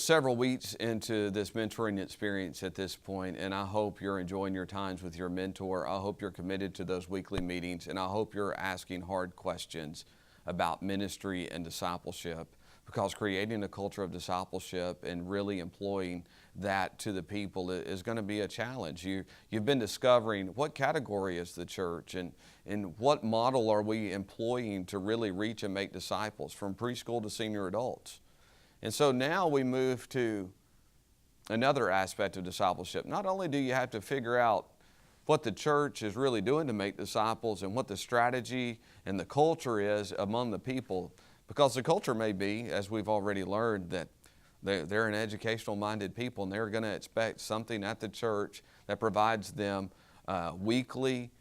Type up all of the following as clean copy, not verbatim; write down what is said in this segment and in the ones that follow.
several weeks into this mentoring experience at this point, and I hope you're enjoying your times with your mentor. I hope you're committed to those weekly meetings, and I hope you're asking hard questions about ministry and discipleship, because creating a culture of discipleship and really employing that to the people is going to be a challenge. You've been discovering what category is the church, and what model are we employing to really reach and make disciples from preschool to senior adults. And so now we move to another aspect of discipleship. Not only do you have to figure out what the church is really doing to make disciples and what the strategy and the culture is among the people, because the culture may be, as we've already learned, that they're an educational-minded people, and they're going to expect something at the church that provides them weekly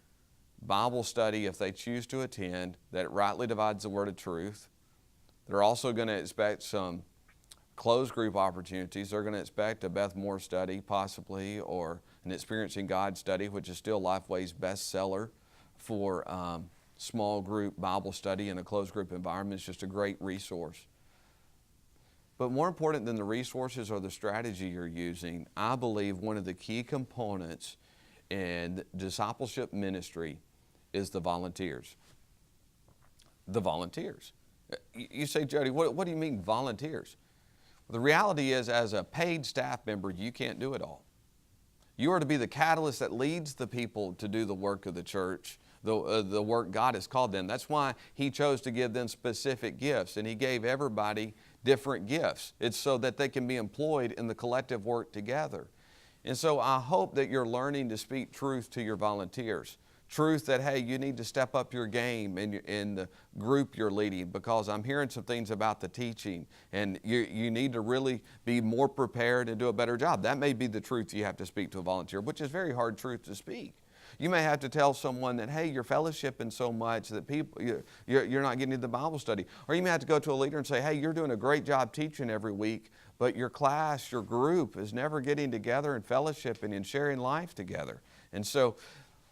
Bible study if they choose to attend, that rightly divides the word of truth. They're also going to expect some closed group opportunities. They're going to expect a Beth Moore study possibly, or an Experiencing God study, which is still Lifeway's bestseller for small group Bible study in a closed group environment. It's just a great resource. But more important than the resources or the strategy you're using, I believe one of the key components in discipleship ministry is the volunteers. The volunteers. You say, Jody, what do you mean volunteers? The reality is, as a paid staff member, you can't do it all. You are to be the catalyst that leads the people to do the work of the church, the work God has called them. That's why He chose to give them specific gifts, and He gave everybody different gifts. It's so that they can be employed in the collective work together. And so I hope that you're learning to speak truth to your volunteers. Truth that, hey, you need to step up your game in the group you're leading, because I'm hearing some things about the teaching, and you need to really be more prepared and do a better job. That may be the truth you have to speak to a volunteer, which is very hard truth to speak. You may have to tell someone that, hey, you're fellowshipping so much that you're not getting to the Bible study. Or you may have to go to a leader and say, hey, you're doing a great job teaching every week, but your class, your group is never getting together and fellowshipping and sharing life together. And so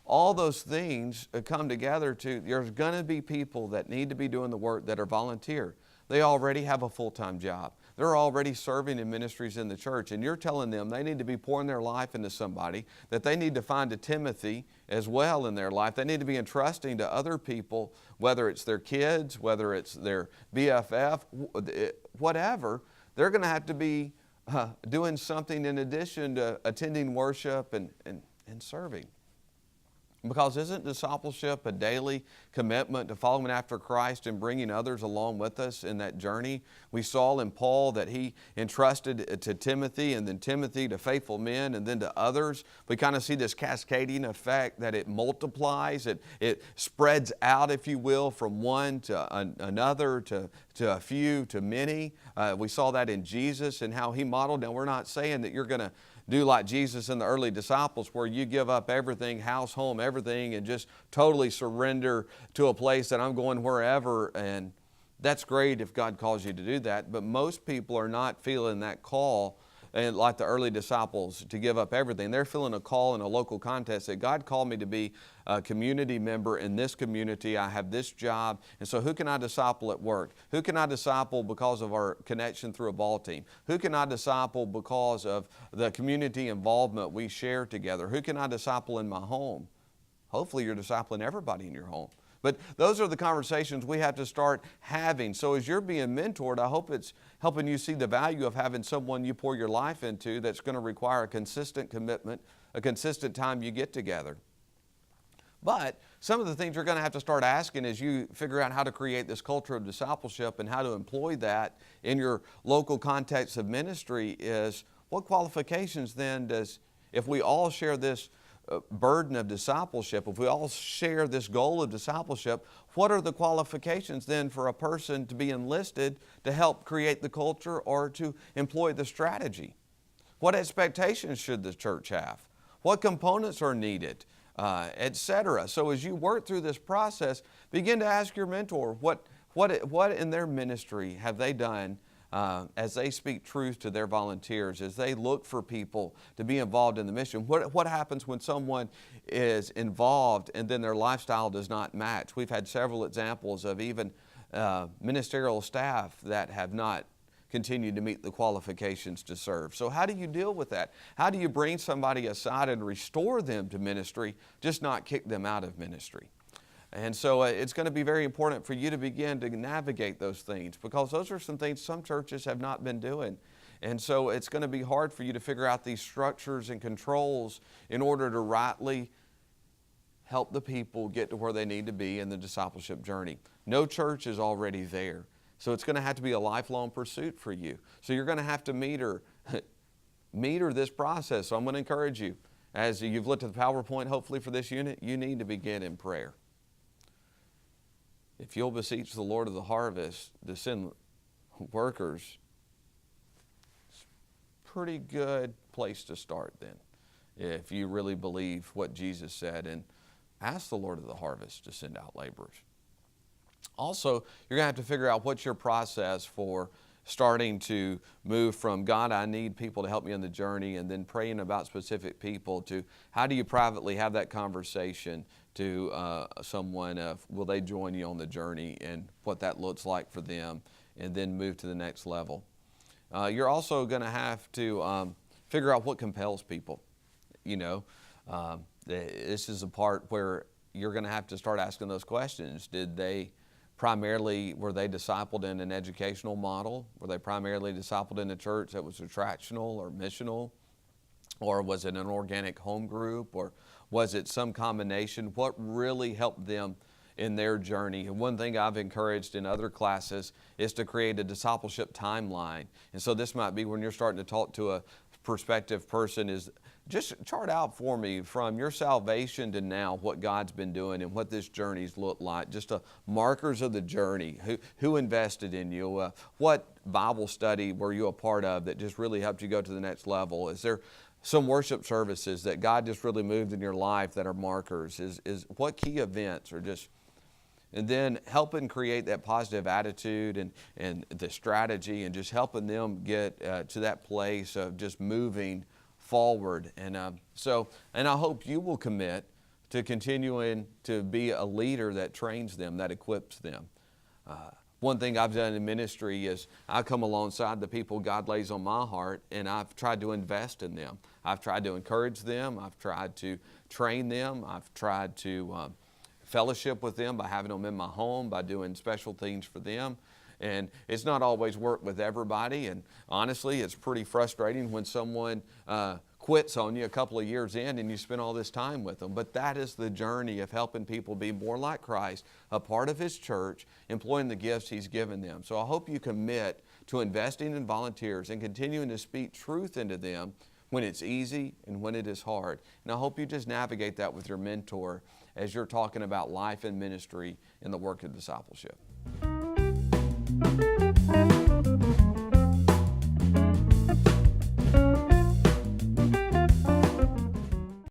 all those things come together there's going to be people that need to be doing the work that are volunteer. They already have a full-time job. They're already serving in ministries in the church, and you're telling them they need to be pouring their life into somebody, that they need to find a Timothy as well in their life. They need to be entrusting to other people, whether it's their kids, whether it's their BFF, whatever. They're going to have to be doing something in addition to attending worship and serving. Because isn't discipleship a daily commitment to following after Christ and bringing others along with us in that journey? We saw in Paul that he entrusted to Timothy, and then Timothy to faithful men, and then to others. We kind of see this cascading effect that it multiplies, it spreads out, if you will, from one to another, to a few, to many. We saw that in Jesus and how He modeled. Now, we're not saying that you're going to do like Jesus and the early disciples, where you give up everything, house, home, everything, and just totally surrender to a place that I'm going wherever. And that's great if God calls you to do that. But most people are not feeling that call, and like the early disciples, to give up everything. They're feeling a call in a local context that God called me to be a community member in this community. I have this job. And so who can I disciple at work? Who can I disciple because of our connection through a ball team? Who can I disciple because of the community involvement we share together? Who can I disciple in my home? Hopefully you're discipling everybody in your home. But those are the conversations we have to start having. So as you're being mentored, I hope it's helping you see the value of having someone you pour your life into that's going to require a consistent commitment, a consistent time you get together. But some of the things you're going to have to start asking as you figure out how to create this culture of discipleship and how to employ that in your local context of ministry is, what qualifications then if we all share this burden of discipleship, if we all share this goal of discipleship, what are the qualifications then for a person to be enlisted to help create the culture or to employ the strategy? What expectations should the church have? What components are needed, etc. So as you work through this process, begin to ask your mentor, what in their ministry have they done as they speak truth to their volunteers, as they look for people to be involved in the mission? What happens when someone is involved and then their lifestyle does not match? We've had several examples of even ministerial staff that have not continue to meet the qualifications to serve. So how do you deal with that? How do you bring somebody aside and restore them to ministry, just not kick them out of ministry? And so it's going to be very important for you to begin to navigate those things, because those are some things some churches have not been doing. And so it's going to be hard for you to figure out these structures and controls in order to rightly help the people get to where they need to be in the discipleship journey. No church is already there. So it's going to have to be a lifelong pursuit for you. So you're going to have to meter this process. So I'm going to encourage you, as you've looked at the PowerPoint hopefully for this unit, you need to begin in prayer. If you'll beseech the Lord of the harvest to send workers, it's a pretty good place to start then, if you really believe what Jesus said, and ask the Lord of the harvest to send out laborers. Also, you're going to have to figure out what's your process for starting to move from, God, I need people to help me on the journey, and then praying about specific people, to how do you privately have that conversation to someone of, will they join you on the journey, and what that looks like for them, and then move to the next level. You're also going to have to figure out what compels people. You know, this is a part where you're going to have to start asking those questions. Were they discipled in an educational model? Were they primarily discipled in a church that was attractional or missional? Or was it an organic home group? Or was it some combination? What really helped them in their journey? And one thing I've encouraged in other classes is to create a discipleship timeline. And so this might be when you're starting to talk to a prospective person, is just chart out for me from your salvation to now what God's been doing and what this journey's looked like. Just markers of the journey. Who invested in you? What Bible study were you a part of that just really helped you go to the next level? Is there some worship services that God just really moved in your life that are markers? Is what key events are just... And then helping create that positive attitude and the strategy, and just helping them get to that place of just moving forward. And I hope you will commit to continuing to be a leader that trains them, that equips them. One thing I've done in ministry is I come alongside the people God lays on my heart, and I've tried to invest in them. I've tried to encourage them. I've tried to train them. I've tried to fellowship with them by having them in my home, by doing special things for them. And it's not always worked with everybody, and honestly, it's pretty frustrating when someone quits on you a couple of years in and you spend all this time with them. But that is the journey of helping people be more like Christ, a part of His church, employing the gifts He's given them. So I hope you commit to investing in volunteers and continuing to speak truth into them when it's easy and when it is hard. And I hope you just navigate that with your mentor as you're talking about life and ministry in the work of discipleship.